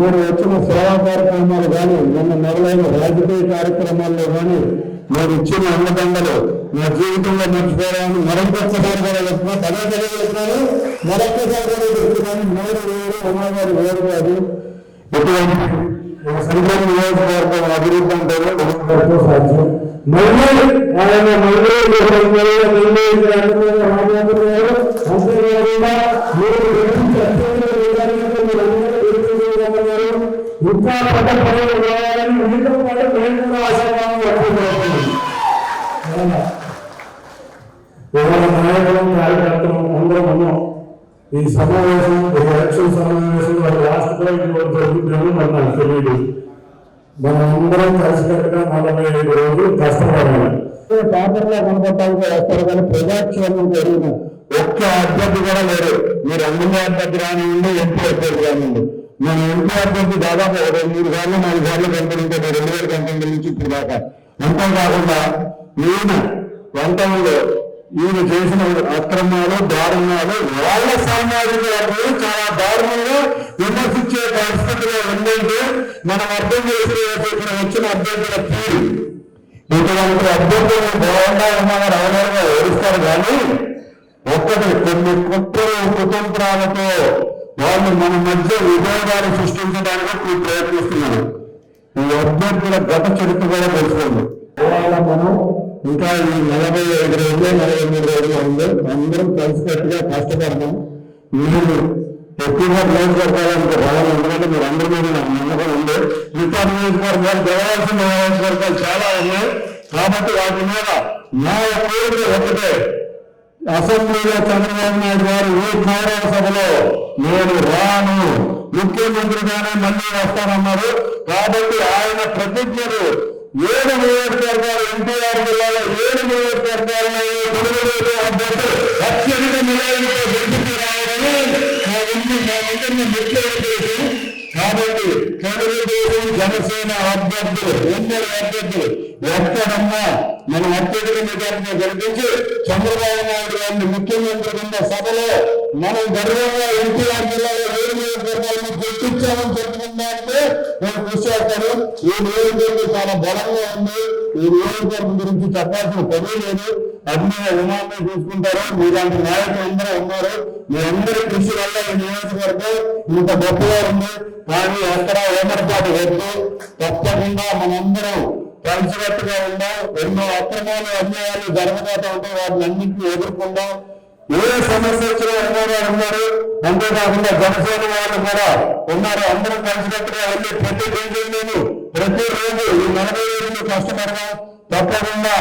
మీరు వచ్చిన సేవా కార్యక్రమాలు కానీ నిన్న మొదలైన రాజకీయ కార్యక్రమాల్లో కానీ మీరు ఇచ్చిన అన్నదండలు నా జీవితంలో మర్చిపోయాను. మరొకసారి కూడా చెప్తున్నాను, పదే చెప్తున్నాను, మరొకసారి కూడా చెప్తున్నాను. మూడు వేరు ఉమాగారు వేరు కాదు. ఎటువంటి సంఘం నియోజకవర్గం అభివృద్ధి అంటే సాధ్యం. మళ్ళీ ఆయన ఇంకా నాయకులు కార్యకర్తలు అందరం ఉన్నాం. ఈ సమావేశం ఎలక్షన్ సమావేశం వారి రాష్ట్రంలో జరుగుతుందని నాకు తెలియదు. మనం అందరం కలిసికట్టుగా 45 రోజులు కష్టపడాలి. పేపర్లో కనపడటానికి వస్తారు కానీ ప్రజాక్షేమం జరిగిన ఒక్క అభ్యర్థి కూడా లేరు. మీరు ఎమ్మెల్యే అభ్యర్థి రానివ్వండి, ఎంపీ అభ్యర్థి రానివ్వండి. నేను ఎంపీ అభ్యర్థి దాదాపు 3 సార్లు 4 సార్లు కనిపించే 2019 నుంచి ఇప్పుడు దాకా. అంతేకాకుండా ఈయన వంటంలో ఈయన చేసిన అక్రమాలు దారుణాలు వాళ్ళ సామాజిక వర్గం చాలా దారుణంగా విమర్శించే పరిస్థితిలో ఉందంటే మనం అర్థం చేసి వచ్చిన అభ్యర్థుల తీరు. ఇటువంటి అభ్యర్థులు బాగుండా ఉన్నారని అవగాహన ఓడిస్తారు కానీ ఒక్కటి కొన్ని కుట్రలు కుతంత్రాలతో వాళ్ళు మన మధ్య విభేదాలు సృష్టించడానికి ప్రయత్నిస్తున్నారు. ఈ అభ్యర్థుల గత చరిత్ర కూడా తెలుసుకోండి. మనం ఇంకా ఈ 45 రోజులు 43 రోజులు ఉంది. అందరం కలిసికట్టుగా కష్టపడదాం. మీరు ఎక్కువగా నియోజకవర్గాలకు రావాలి. ఎందుకంటే మీరు అందరి మీద నాకు నమ్మకం ఉంది. మిగతా నియోజకవర్గాలు జరగాల్సిన నియోజకవర్గాలు చాలా ఉన్నాయి. కాబట్టి వాటి మీద నా కోరిక ఒకటే, అసెంబ్లీలో చంద్రబాబు నాయుడు గారు ఈ గౌరవ సభలో నేను రాను, ముఖ్యమంత్రిగానే మళ్ళీ వస్తానన్నారు. కాబట్టి ఆయన ప్రతిజ్ఞలు 7 నియోజకవర్గాలు ఎన్టీఆర్ జిల్లాలో 7 నియోజకవర్గాలను తెలుగుదేశం అభ్యర్థులు అత్యధిక నిలయంతో గెలిచి రావాలని ముఖ్య ఉద్దేశం. కాబట్టి తెలుగుదేశం జనసేన అభ్యర్థులు 2 అభ్యర్థులు ఎక్కడన్నా మనం అత్యధిక మెజార్టీని గెలిపించి చంద్రబాబు నాయుడు గారిని ముఖ్యమంత్రి కింద సభలో మనం గర్వంగా ఎన్టీఆర్ జిల్లాలో 7 నియోజకవర్గాలను గుర్తించామని చెప్పుకుందామంటే నేను కృషి చేస్తాను. ఈ నియోజకవర్గం చాలా బలంగా ఉంది. ఈ నియోజకవర్గం గురించి చెప్పాల్సిన పని లేదు. అన్ని ఉమాన్ని చూసుకుంటారు. మీలాంటి నాయకులు అందరూ ఉన్నారు. మీ అందరి కృషి వల్ల ఈ నియోజకవర్గం ఇంత గొప్పగా ఉంది. కానీ ఎక్కడ ఏమరపాటు వద్దు. తప్పకుండా మనందరం కలిసికట్టుగా ఉందాం. ఎన్నో అక్రమాలు అన్యాయాలు జరగబోతూ ఉంటాయి. వాటిని అన్నింటినీ ఎదుర్కొందాం. ఏ సమస్య వచ్చినా ఎన్నోగా ఉన్నారు. అంతేకాకుండా జనసేన వాళ్ళు కూడా ఉన్నారు. అందరం కలిసికట్టుగా వెళ్ళి ప్రతి డివిజన్లోనూ ప్రతిరోజు ఈ 40 రోజులు కష్టపడదాం. తప్పకుండా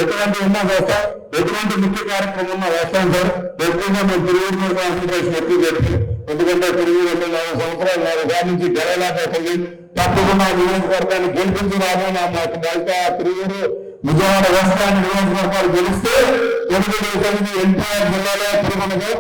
ఎటువంటి ఉన్నా వస్తాం. ఎటువంటి ముఖ్య కార్యక్రమం ఉన్నా వస్తాం సార్. ఎక్కువగా మేము తిరుగుడు మీద కాన్సన్ట్రేషన్ ఎక్కువ చేస్తాం. ఎందుకంటే తిరిగి 4 సంవత్సరాలు 4 సార్లు నుంచి గెలవలేకపోతుంది. తప్పకుండా నియోజకవర్గాన్ని గెలిపించి రాబోయే మాకు బయట తిరుగుడు విజయవాడ వస్తాన్ని నియోజకవర్గాలు గెలిస్తే తెలుగుదేశానికి ఎన్టీఆర్ జిల్లాలో తిరుగునగా